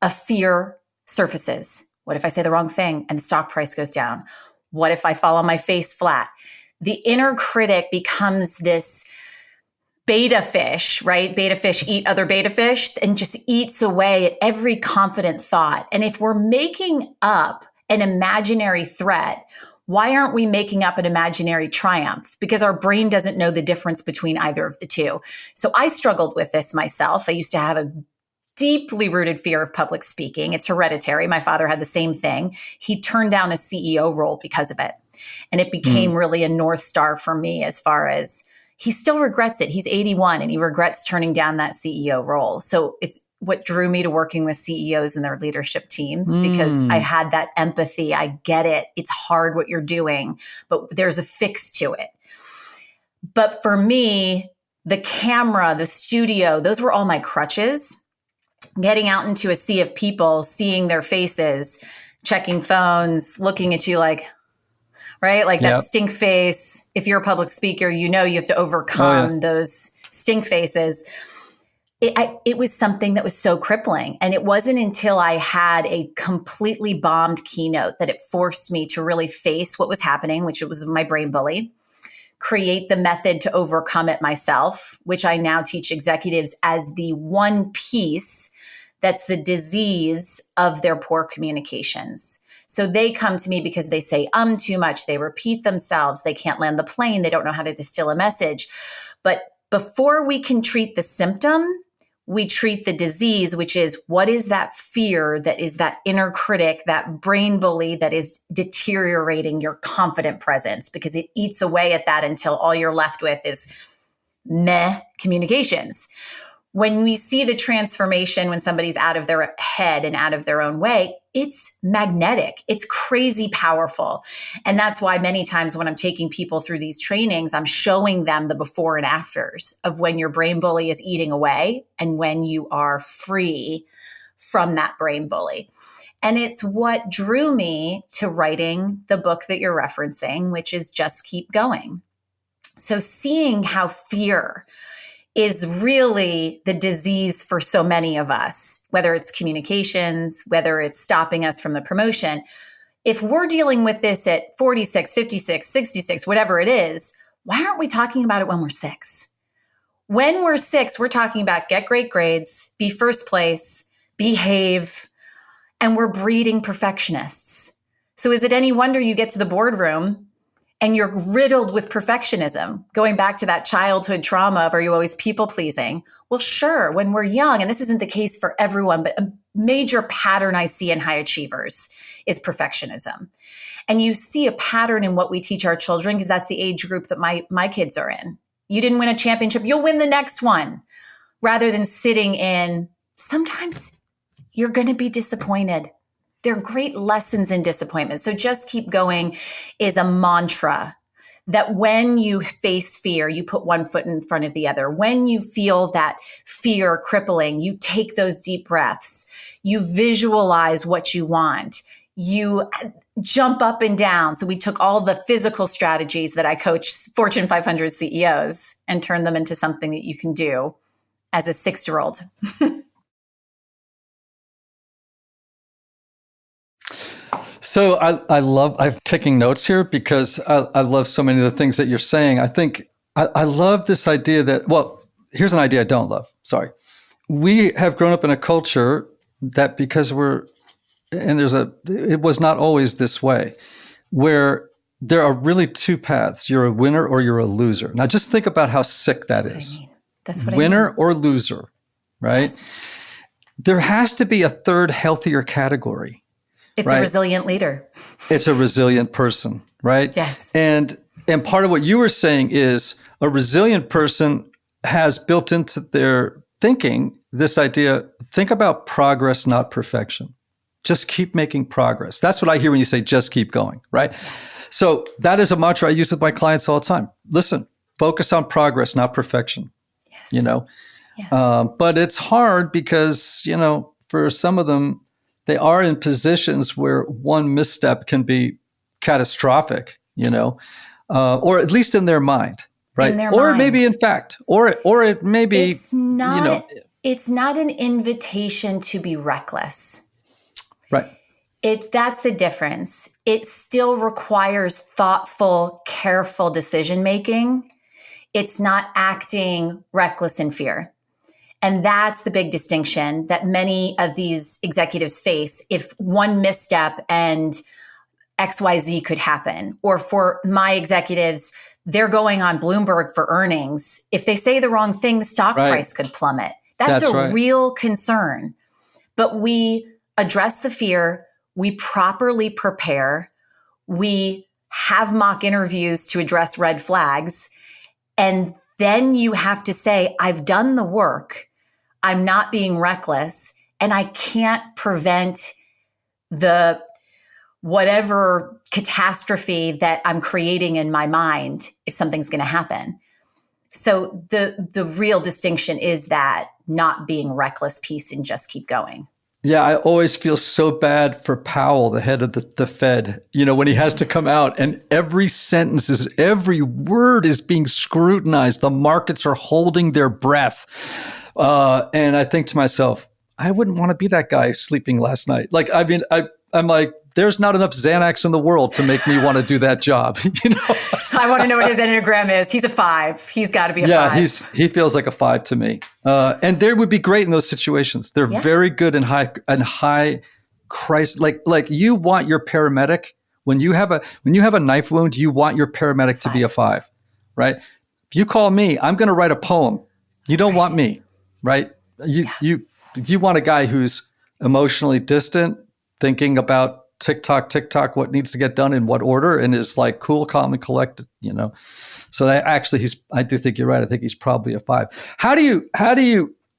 a fear surfaces. What if I say the wrong thing and the stock price goes down? What if I fall on my face flat? The inner critic becomes this beta fish, right? Beta fish eat other beta fish and just eats away at every confident thought. And if we're making up an imaginary threat, why aren't we making up an imaginary triumph? Because our brain doesn't know the difference between either of the two. So I struggled with this myself. I used to have a deeply rooted fear of public speaking. It's hereditary. My father had the same thing. He turned down a CEO role because of it. And it became really a North Star for me as far as he still regrets it. He's 81 and he regrets turning down that CEO role. So it's what drew me to working with CEOs and their leadership teams because I had that empathy. I get it. It's hard what you're doing, but there's a fix to it. But for me, the camera, the studio, those were all my crutches. Getting out into a sea of people, seeing their faces, checking phones, looking at you like, right? Like that stink face. If you're a public speaker, you know you have to overcome those stink faces. It was something that was so crippling. And it wasn't until I had a completely bombed keynote that it forced me to really face what was happening, which was my brain bully, create the method to overcome it myself, which I now teach executives as the one piece that's the disease of their poor communications. So they come to me because they say too much, they repeat themselves, they can't land the plane, they don't know how to distill a message. But before we can treat the symptom, we treat the disease, which is what is that fear that is that inner critic, that brain bully that is deteriorating your confident presence, because it eats away at that until all you're left with is meh communications. When we see the transformation, when somebody's out of their head and out of their own way, it's magnetic. It's crazy powerful. And that's why many times when I'm taking people through these trainings, I'm showing them the before and afters of when your brain bully is eating away and when you are free from that brain bully. And it's what drew me to writing the book that you're referencing, which is Just Keep Going. So seeing how fear is really the disease for so many of us, whether it's communications, whether it's stopping us from the promotion. If we're dealing with this at 46, 56, 66, whatever it is, why aren't we talking about it when we're 6? When we're 6, we're talking about get great grades, be first place, behave, and we're breeding perfectionists. So is it any wonder you get to the boardroom and you're riddled with perfectionism, going back to that childhood trauma of are you always people pleasing? Well, sure, when we're young, and this isn't the case for everyone, but a major pattern I see in high achievers is perfectionism. And you see a pattern in what we teach our children because that's the age group that my kids are in. You didn't win a championship, you'll win the next one. Rather than sitting in, sometimes you're going to be disappointed. There are great lessons in disappointment. So Just Keep Going is a mantra that when you face fear, you put one foot in front of the other. When you feel that fear crippling, you take those deep breaths. You visualize what you want. You jump up and down. So we took all the physical strategies that I coach Fortune 500 CEOs and turned them into something that you can do as a 6-year-old. So I'm taking notes here because I love so many of the things that you're saying. I think I love this idea that, well, here's an idea I don't love. Sorry. We have grown up in a culture that because it was not always this way, where there are really two paths. You're a winner or you're a loser. Now just think about how sick that is. That's what I mean. Winner or loser, right? Yes. There has to be a third healthier category. It's right? A resilient leader. It's a resilient person, right? Yes. And part of what you were saying is a resilient person has built into their thinking this idea, think about progress, not perfection. Just keep making progress. That's what I hear when you say just keep going, right? Yes. So that is a mantra I use with my clients all the time. Listen, focus on progress, not perfection. Yes. Yes. But it's hard because, for some of them, they are in positions where one misstep can be catastrophic, or at least in their mind, right? In their or mind. Maybe in fact, or it may be, it's not an invitation to be reckless. Right. That's the difference. It still requires thoughtful, careful decision-making. It's not acting reckless in fear. And that's the big distinction that many of these executives face. If one misstep and XYZ could happen, or for my executives, they're going on Bloomberg for earnings. If they say the wrong thing, the stock price could plummet. That's a real concern. But we address the fear, we properly prepare, we have mock interviews to address red flags, and then you have to say, I've done the work, I'm not being reckless, and I can't prevent the whatever catastrophe that I'm creating in my mind if something's going to happen. So the real distinction is that not being reckless piece and just keep going. Yeah, I always feel so bad for Powell, the head of the Fed, when he has to come out and every every word is being scrutinized. The markets are holding their breath. And I think to myself, I wouldn't want to be that guy sleeping last night. I'm like, there's not enough Xanax in the world to make me want to do that job. I want to know what his Enneagram is. He's a 5. He's got to be a 5. Yeah, he feels like a 5 to me. And they would be great in those situations. They're very good in high crisis. Like you want your paramedic when you have a knife wound, you want your paramedic to be a 5, right? If you call me, I'm going to write a poem. You don't want me, right? You want a guy who's emotionally distant, thinking about tick-tock, what needs to get done in what order, and is like cool, calm, and collected, So I do think you're right. I think he's probably a 5. How do you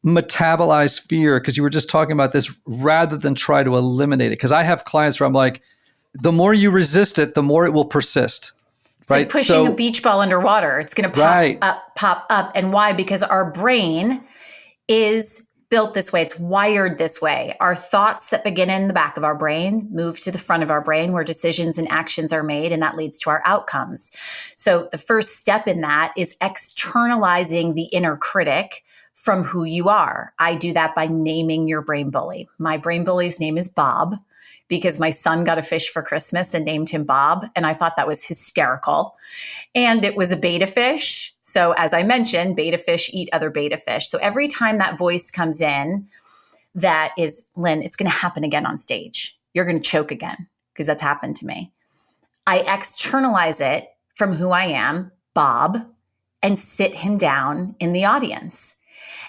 metabolize fear? Because you were just talking about this, rather than try to eliminate it. Because I have clients where I'm like, the more you resist it, the more it will persist. It's like pushing a beach ball underwater. It's going to pop up. And why? Because our brain is built this way. It's wired this way. Our thoughts that begin in the back of our brain move to the front of our brain where decisions and actions are made, and that leads to our outcomes. So the first step in that is externalizing the inner critic from who you are. I do that by naming your brain bully. My brain bully's name is Bob, because my son got a fish for Christmas and named him Bob. And I thought that was hysterical. And it was a beta fish. So as I mentioned, beta fish eat other beta fish. So every time that voice comes in, that is, Lynn, it's going to happen again on stage. You're going to choke again, because that's happened to me. I externalize it from who I am, Bob, and sit him down in the audience.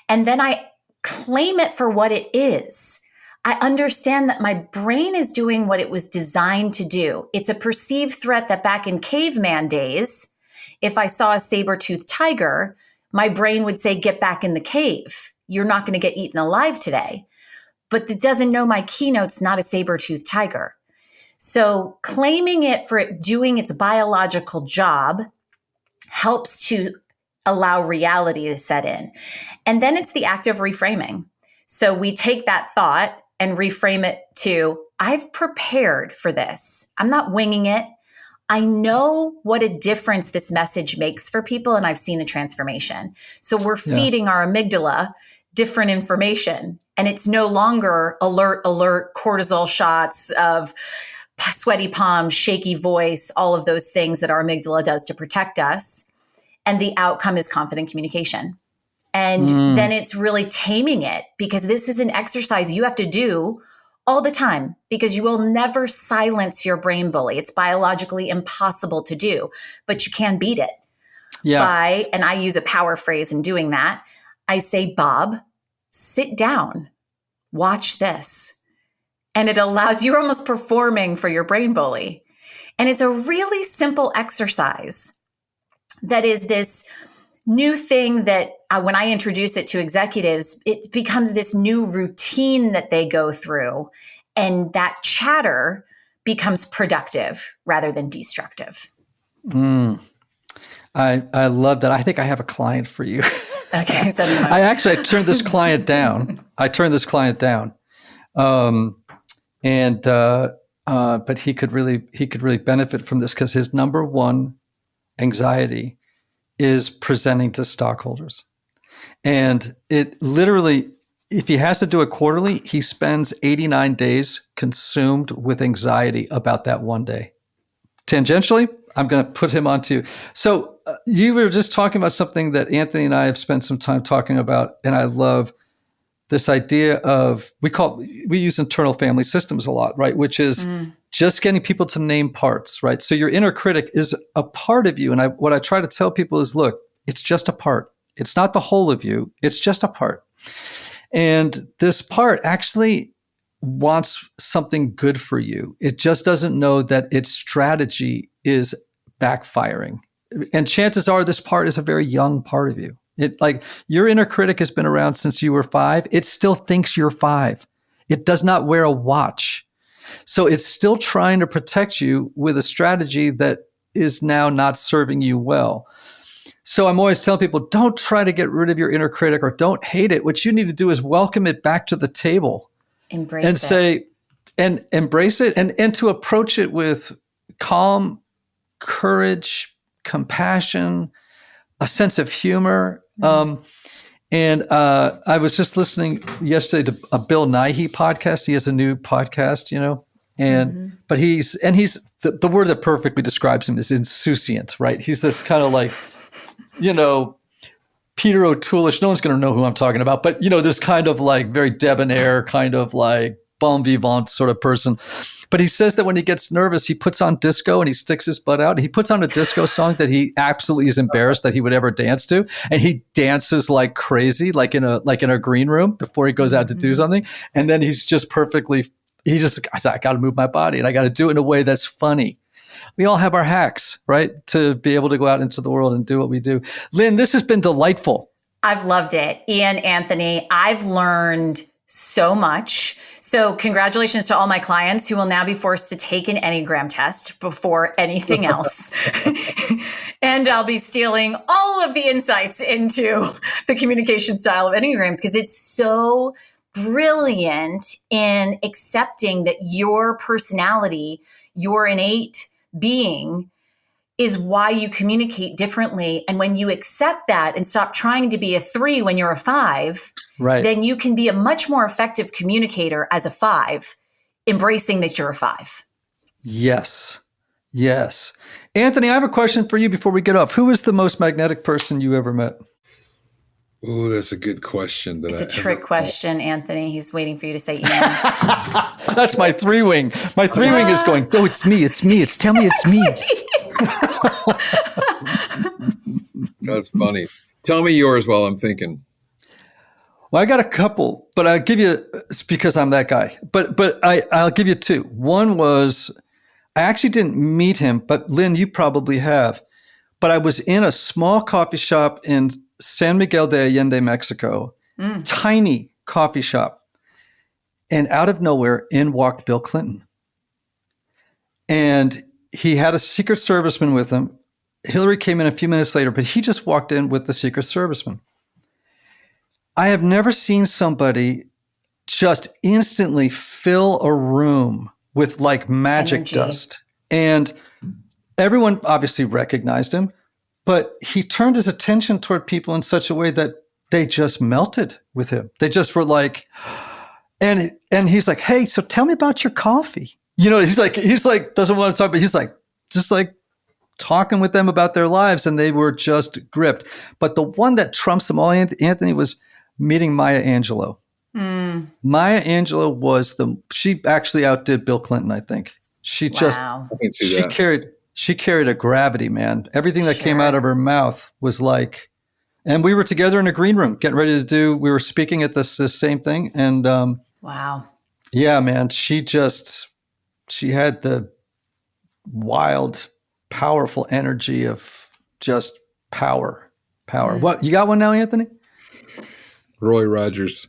And then I claim it for what it is. I understand that my brain is doing what it was designed to do. It's a perceived threat that back in caveman days, if I saw a saber-toothed tiger, my brain would say, get back in the cave. You're not going to get eaten alive today. But it doesn't know my keynote's not a saber-toothed tiger. So claiming it for it doing its biological job helps to allow reality to set in. And then it's the act of reframing. So we take that thought and reframe it to, I've prepared for this. I'm not winging it. I know what a difference this message makes for people, and I've seen the transformation. So we're feeding our amygdala different information, and it's no longer alert, cortisol shots of sweaty palms, shaky voice, all of those things that our amygdala does to protect us. And the outcome is confident communication. And then it's really taming it, because this is an exercise you have to do all the time, because you will never silence your brain bully. It's biologically impossible to do, but you can beat it by, and I use a power phrase in doing that. I say, Bob, sit down, watch this. And it allows, you're almost performing for your brain bully. And it's a really simple exercise that is this new thing that when I introduce it to executives, it becomes this new routine that they go through. And that chatter becomes productive rather than destructive. I love that. I think I have a client for you. Okay. I turned this client down. But he could really benefit from this, because his number one anxiety is presenting to stockholders. And it literally, if he has to do it quarterly, he spends 89 days consumed with anxiety about that one day. Tangentially, I'm going to put him onto. So you were just talking about something that Anthony and I have spent some time talking about, and I love this idea of, we use internal family systems a lot, right? Which is just getting people to name parts, right? So your inner critic is a part of you. And what I try to tell people is, look, it's just a part. It's not the whole of you. It's just a part. And this part actually wants something good for you. It just doesn't know that its strategy is backfiring. And chances are this part is a very young part of you. Your inner critic has been around since you were 5. It still thinks you're 5. It does not wear a watch. So it's still trying to protect you with a strategy that is now not serving you well. So I'm always telling people, don't try to get rid of your inner critic or don't hate it. What you need to do is welcome it back to the table. Embrace and it. say, and embrace it, and to approach it with calm, courage, compassion, a sense of humor. And I was just listening yesterday to a Bill Nighy podcast. He has a new podcast, but he's the word that perfectly describes him is insouciant, right? He's this kind of like, Peter O'Toole-ish. No one's going to know who I'm talking about, but this kind of like very debonair, kind of like bon vivant sort of person. But he says that when he gets nervous, he puts on disco and he sticks his butt out. He puts on a disco song that he absolutely is embarrassed that he would ever dance to, and he dances like crazy, like in a green room before he goes out to do something. And then I got to move my body and I got to do it in a way that's funny. We all have our hacks, right? To be able to go out into the world and do what we do. Lynn, this has been delightful. I've loved it. Ian, Anthony, I've learned so much. So congratulations to all my clients who will now be forced to take an Enneagram test before anything else. And I'll be stealing all of the insights into the communication style of Enneagrams because it's so brilliant in accepting that your personality, your innate being is why you communicate differently. And when you accept that and stop trying to be a 3 when you're a 5, right, then you can be a much more effective communicator as a 5, embracing that you're a 5. Yes. Yes. Anthony, I have a question for you before we get off. Who is the most magnetic person you ever met? Oh, that's a good question. It's a trick question, Anthony. He's waiting for you to say Ian. That's my 3-wing. My 3-wing is going, oh, it's me. Tell me it's me. That's funny. Tell me yours while I'm thinking. Well, I got a couple, but I'll give you, it's because I'm that guy. But I'll give you 2. One was, I actually didn't meet him, but Lynn, you probably have. But I was in a small coffee shop in San Miguel de Allende, Mexico, tiny coffee shop. And out of nowhere, in walked Bill Clinton. And he had a Secret Serviceman with him. Hillary came in a few minutes later, but he just walked in with the Secret Serviceman. I have never seen somebody just instantly fill a room with like magic energy. Dust. And everyone obviously recognized him, but he turned his attention toward people in such a way that they just melted with him. They just were like, and he's like, hey, so tell me about your coffee. He's like, doesn't want to talk, but he's like, just like talking with them about their lives. And they were just gripped. But the one that trumps them all, Anthony, was meeting Maya Angelou. Maya Angelou she actually outdid Bill Clinton, I think. She carried a gravity, man. Everything that came out of her mouth was like, and we were together in a green room getting ready to we were speaking at this same thing. And wow. Yeah, man, she had the wild, powerful energy of just power. What, you got one now, Anthony? Roy Rogers.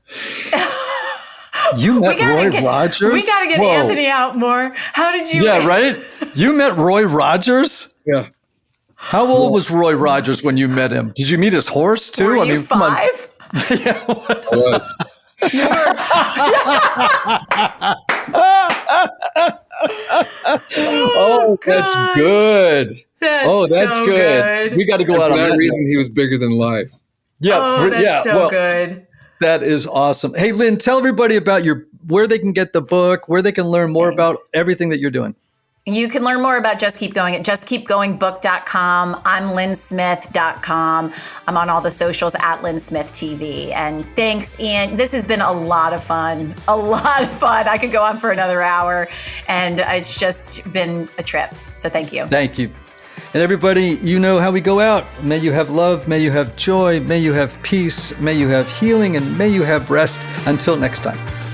You met Roy Rogers? We got to get Anthony out more. How did you? Yeah, right? You met Roy Rogers? Yeah. How old was Roy Rogers when you met him? Did you meet his horse too? Were you 5? Yeah, I was. Oh, that's good. That's so good. We got to go out on that. For that reason, he was bigger than life. Yeah. That's so good. That is awesome. Hey, Lynn, tell everybody about where they can get the book, where they can learn more about everything that you're doing. You can learn more about Just Keep Going at justkeepgoingbook.com. I'm lynnsmith.com. I'm on all the socials at Lynn Smith TV. And thanks, Ian. This has been a lot of fun. A lot of fun. I could go on for another hour. And it's just been a trip. So thank you. Thank you. And everybody, you know how we go out. May you have love. May you have joy. May you have peace. May you have healing. And may you have rest. Until next time.